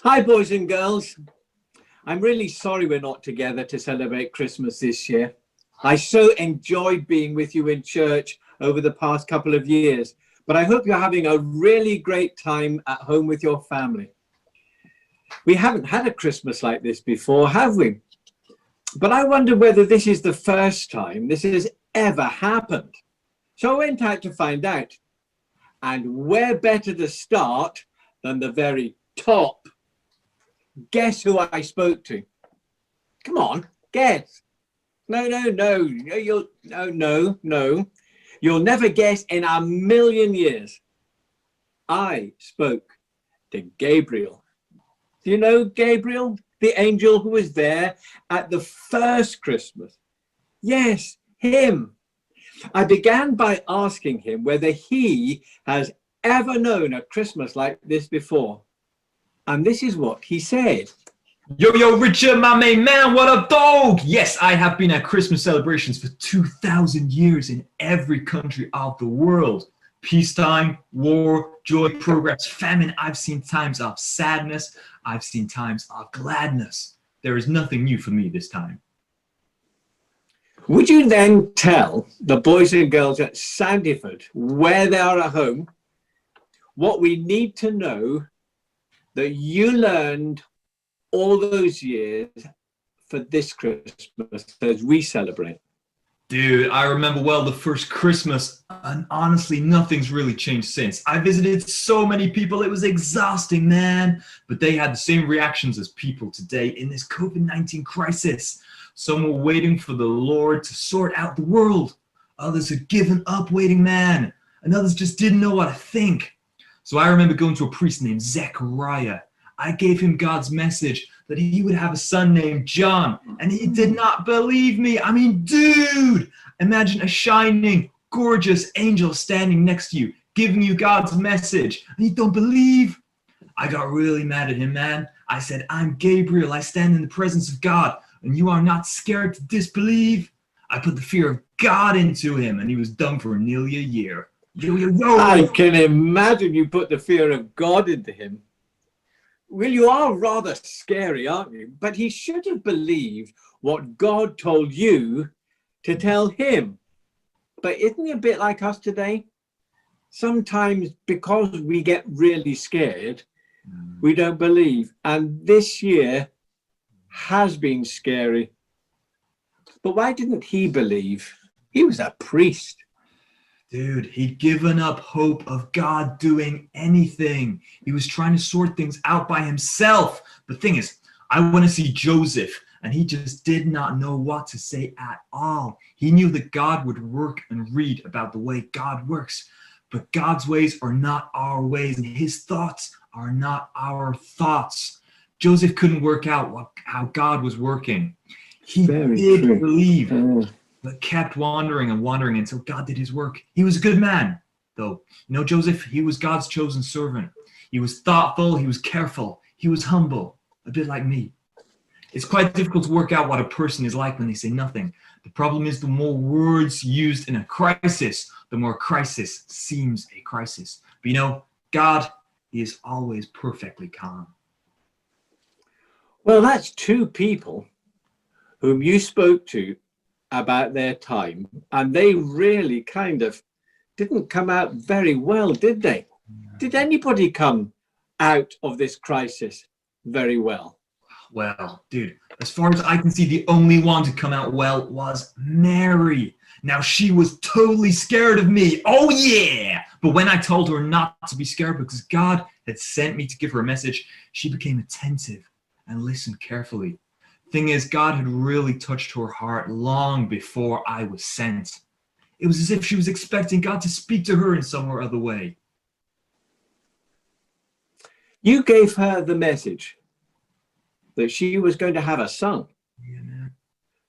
Hi, boys and girls. I'm really sorry we're not together to celebrate Christmas this year. I so enjoyed being with you in church over the past couple of years, but I hope you're having a really great time at home with your family. We haven't had a Christmas like this before, have we? But I wonder whether this is the first time this has ever happened. So I went out to find out. And where better to start than the very top? Guess who I spoke to? Come on, guess. No. You'll never guess in a million years. I spoke to Gabriel. Do you know Gabriel? The angel who was there at the first Christmas. Yes, him. I began by asking him whether he has ever known a Christmas like this before. And this is what he said. Yo, Richard, my main man, what up, dog? Yes, I have been at Christmas celebrations for 2,000 years in every country of the world. Peacetime, war, joy, progress, famine. I've seen times of sadness. I've seen times of gladness. There is nothing new for me this time. Would you then tell the boys and girls at Sandyford, where they are at home, what we need to know that you learned all those years for this Christmas as we celebrate? Dude, I remember well the first Christmas, and honestly, nothing's really changed since. I visited so many people, it was exhausting, man. But they had the same reactions as people today in this COVID-19 crisis. Some were waiting for the Lord to sort out the world. Others had given up waiting, man. And others just didn't know what to think. So I remember going to a priest named Zechariah. I gave him God's message that he would have a son named John. And he did not believe me. I mean, dude, imagine a shining, gorgeous angel standing next to you, giving you God's message. And you don't believe? I got really mad at him, man. I said, I'm Gabriel. I stand in the presence of God. And you are not scared to disbelieve? I put the fear of God into him, and he was dumb for nearly a year. Yo. I can imagine you put the fear of God into him. Well, you are rather scary, aren't you? But he should have believed what God told you to tell him. But isn't he a bit like us today? Sometimes because we get really scared, we don't believe. And this year has been scary. But why didn't he believe? He was a priest. Dude, he'd given up hope of God doing anything. He was trying to sort things out by himself. The thing is, I went to see Joseph, and he just did not know what to say at all. He knew that God would work and read about the way God works. But God's ways are not our ways, and his thoughts are not our thoughts. Joseph couldn't work out how God was working. He did believe, but kept wandering until God did his work. He was a good man, though. You know, Joseph, he was God's chosen servant. He was thoughtful, he was careful, he was humble, a bit like me. It's quite difficult to work out what a person is like when they say nothing. The problem is the more words used in a crisis, the more crisis seems a crisis. But you know, God, he is always perfectly calm. Well, that's two people whom you spoke to about their time, and they really kind of didn't come out very well, did they? Did anybody come out of this crisis very well? Well, dude, as far as I can see, the only one to come out well was Mary. Now, she was totally scared of me. Oh, yeah. But when I told her not to be scared because God had sent me to give her a message, she became attentive and listened carefully. Thing is, God had really touched her heart long before I was sent. It was as if she was expecting God to speak to her in some or other way. You gave her the message that she was going to have a son. Yeah, man.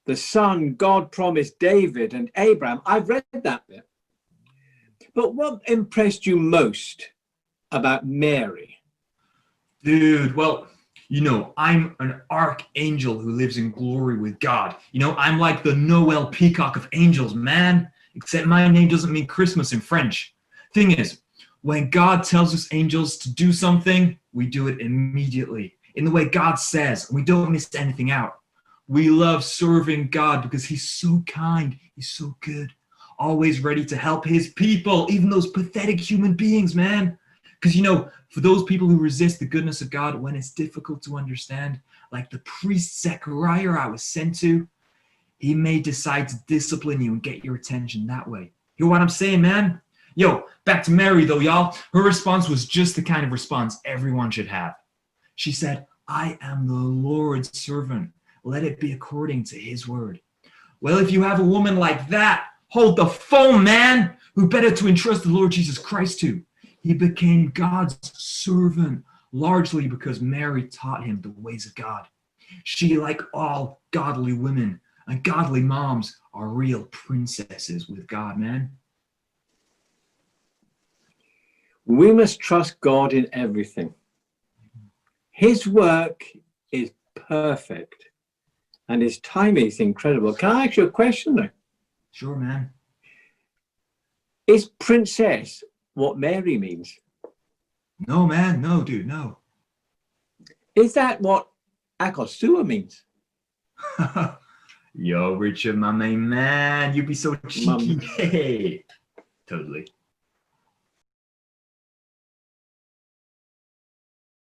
The son God promised David and Abraham. I've read that bit. But what impressed you most about Mary? Dude, well, you know, I'm an archangel who lives in glory with God. You know, I'm like the Noel peacock of angels, man. Except my name doesn't mean Christmas in French. Thing is, when God tells us angels to do something, we do it immediately. in the way God says, and we don't miss anything out. We love serving God because he's so kind, he's so good, always ready to help his people, even those pathetic human beings, man. Because, you know, for those people who resist the goodness of God when it's difficult to understand, like the priest Zechariah I was sent to, he may decide to discipline you and get your attention that way. You know what I'm saying, man? Yo, back to Mary, though, y'all. Her response was just the kind of response everyone should have. She said, I am the Lord's servant. Let it be according to his word. Well, if you have a woman like that, hold the phone, man. Who better to entrust the Lord Jesus Christ to? He became God's servant, largely because Mary taught him the ways of God. She, like all godly women and godly moms, are real princesses with God, man. We must trust God in everything. His work is perfect and his timing is incredible. Can I ask you a question though? Sure, man. Is princess what Mary means? No, man. No, dude, no. Is that what Akosua means? Yo, Richard, my main man, you be so cheeky. Hey, totally.